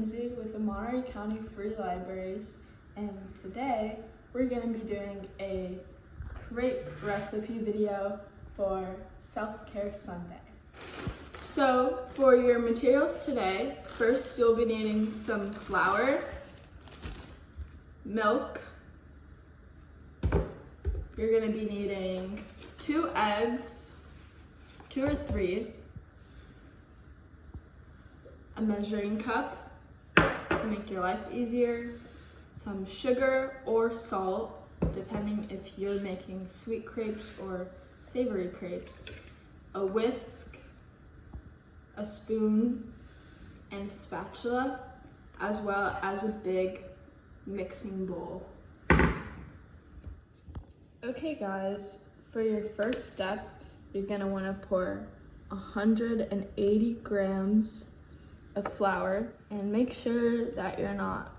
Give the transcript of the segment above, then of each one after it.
Lindsay with the Monterey County Free Libraries, and today we're going to be doing a crepe recipe video for Self-Care Sunday. So for your materials today, first you'll be needing some flour, milk, you're going to be needing 2 eggs, 2 or 3, a measuring cup to make your life easier, some sugar or salt, depending if you're making sweet crepes or savory crepes, a whisk, a spoon, and spatula, as well as a big mixing bowl. Okay guys, for your first step, you're gonna wanna pour 180 grams of flour, and make sure that you're not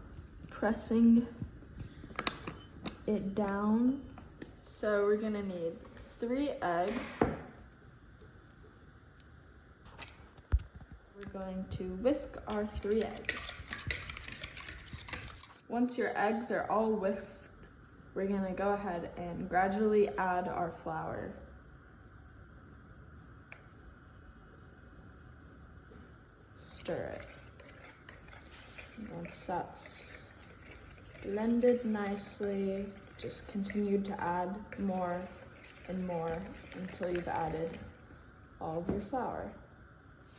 pressing it down. So we're gonna need 3 eggs. We're going to whisk our 3 eggs. Once your eggs are all whisked, we're gonna go ahead and gradually add our flour. Stir it. Once that's blended nicely, just continue to add more and more until you've added all of your flour.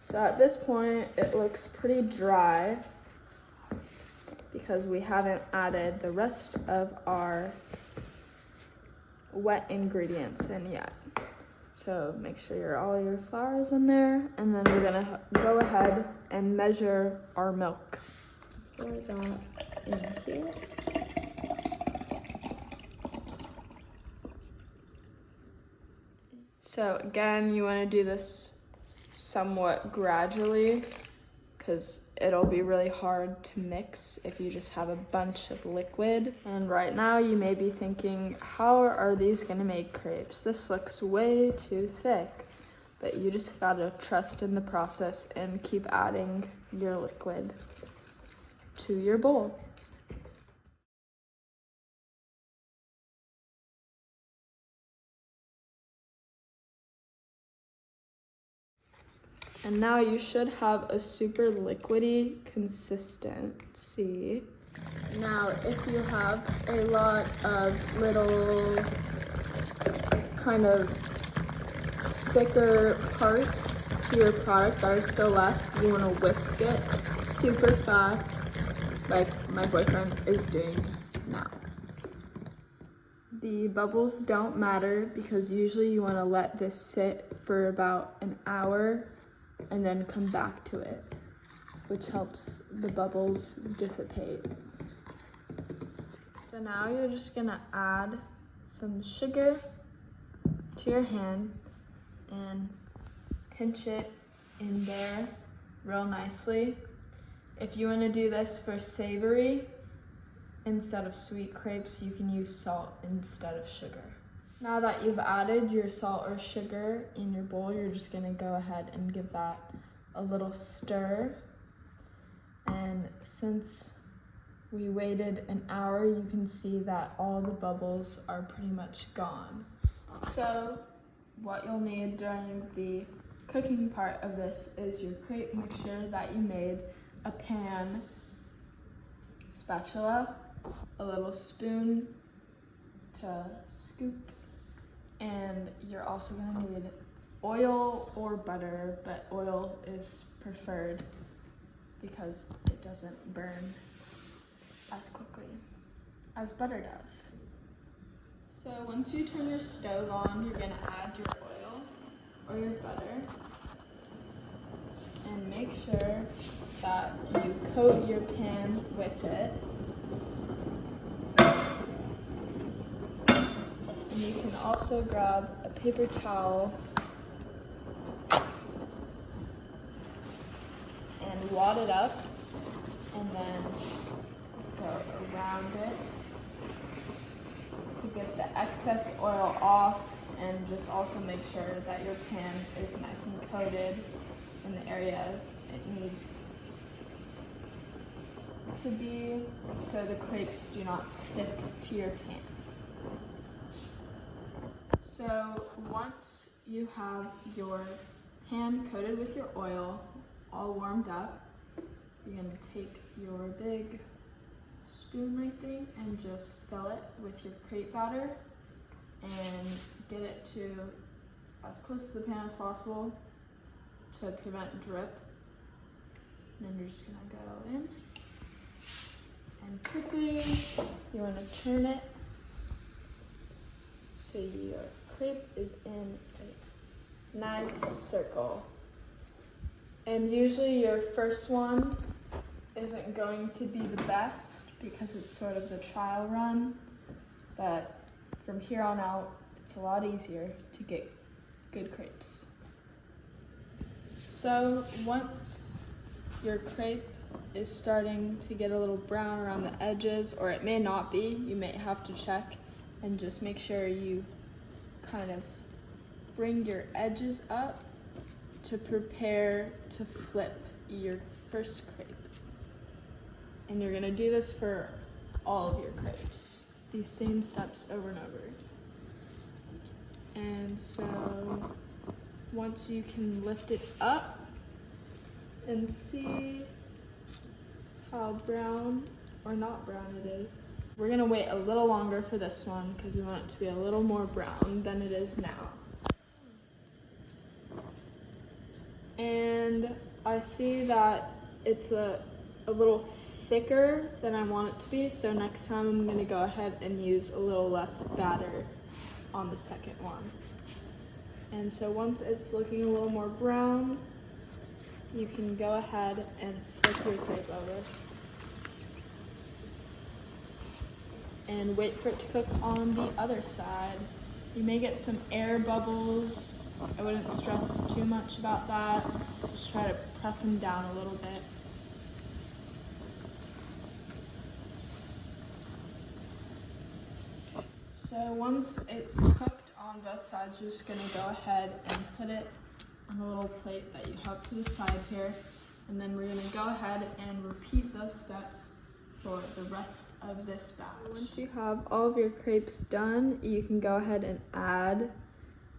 So at this point, it looks pretty dry because we haven't added the rest of our wet ingredients in yet. So make sure all your flour is in there, and then we're gonna go ahead and measure our milk. Pour that in here. So again, you wanna do this somewhat gradually, because it'll be really hard to mix if you just have a bunch of liquid. And right now you may be thinking, how are these gonna make crepes? This looks way too thick. But you just gotta trust in the process and keep adding your liquid to your bowl. And now you should have a super liquidy consistency. Now, if you have a lot of little kind of thicker parts to your product that are still left, you want to whisk it super fast, like my boyfriend is doing now. The bubbles don't matter because usually you want to let this sit for about an hour and then come back to it, which helps the bubbles dissipate. So now you're just gonna add some sugar to your hand and pinch it in there real nicely. If you wanna do this for savory instead of sweet crepes, you can use salt instead of sugar. Now that you've added your salt or sugar in your bowl, you're just gonna go ahead and give that a little stir. And since we waited an hour, you can see that all the bubbles are pretty much gone. So what you'll need during the cooking part of this is your crepe mixture that you made, a pan, spatula, a little spoon to scoop, and you're also gonna need oil or butter, but oil is preferred because it doesn't burn as quickly as butter does. So once you turn your stove on, you're gonna add your oil or your butter, and make sure that you coat your pan with it. And you can also grab a paper towel and wad it up, and then go around it to get the excess oil off, and just also make sure that your pan is nice and coated in the areas it needs to be so the crepes do not stick to your pan. So once you have your pan coated with your oil, all warmed up, you're gonna take your big spoon-like thing and just fill it with your crepe batter and get it to as close to the pan as possible to prevent drip. And then you're just gonna go in and quickly you wanna turn it so your crepe is in a nice circle. And usually your first one isn't going to be the best because it's sort of the trial run, but from here on out, it's a lot easier to get good crepes. So once your crepe is starting to get a little brown around the edges, or it may not be, you may have to check and just make sure you kind of bring your edges up to prepare to flip your first crepe. And you're gonna do this for all of your crepes, these same steps over and over. And so once you can lift it up and see how brown or not brown it is, we're gonna wait a little longer for this one because we want it to be a little more brown than it is now. And I see that it's a little thicker than I want it to be, so next time I'm gonna go ahead and use a little less batter on the second one. And so once it's looking a little more brown, you can go ahead and flip your crepe over and wait for it to cook on the other side. You may get some air bubbles. I wouldn't stress too much about that. Just try to press them down a little bit. So once it's cooked on both sides, you're just gonna go ahead and put it on a little plate that you have to the side here. And then we're gonna go ahead and repeat those steps for the rest of this batch. Once you have all of your crepes done, you can go ahead and add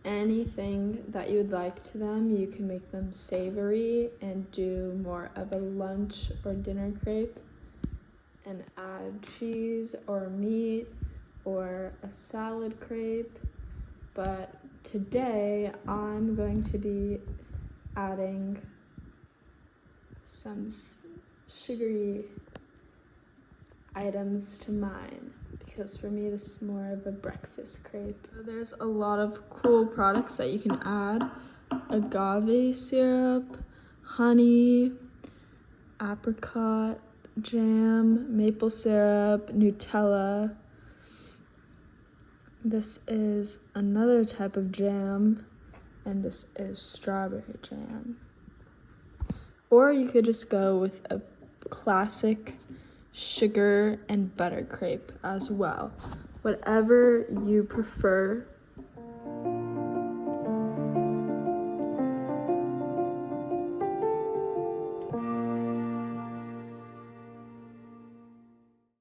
anything that you would like to them. You can make them savory and do more of a lunch or dinner crepe and add cheese or meat or a salad crepe. But today I'm going to be adding some sugary items to mine because for me this is more of a breakfast crepe. There's a lot of cool products that you can add: agave syrup, honey, apricot jam, maple syrup, Nutella. This is another type of jam, and this is strawberry jam. Or you could just go with a classic sugar and butter crepe as well. Whatever you prefer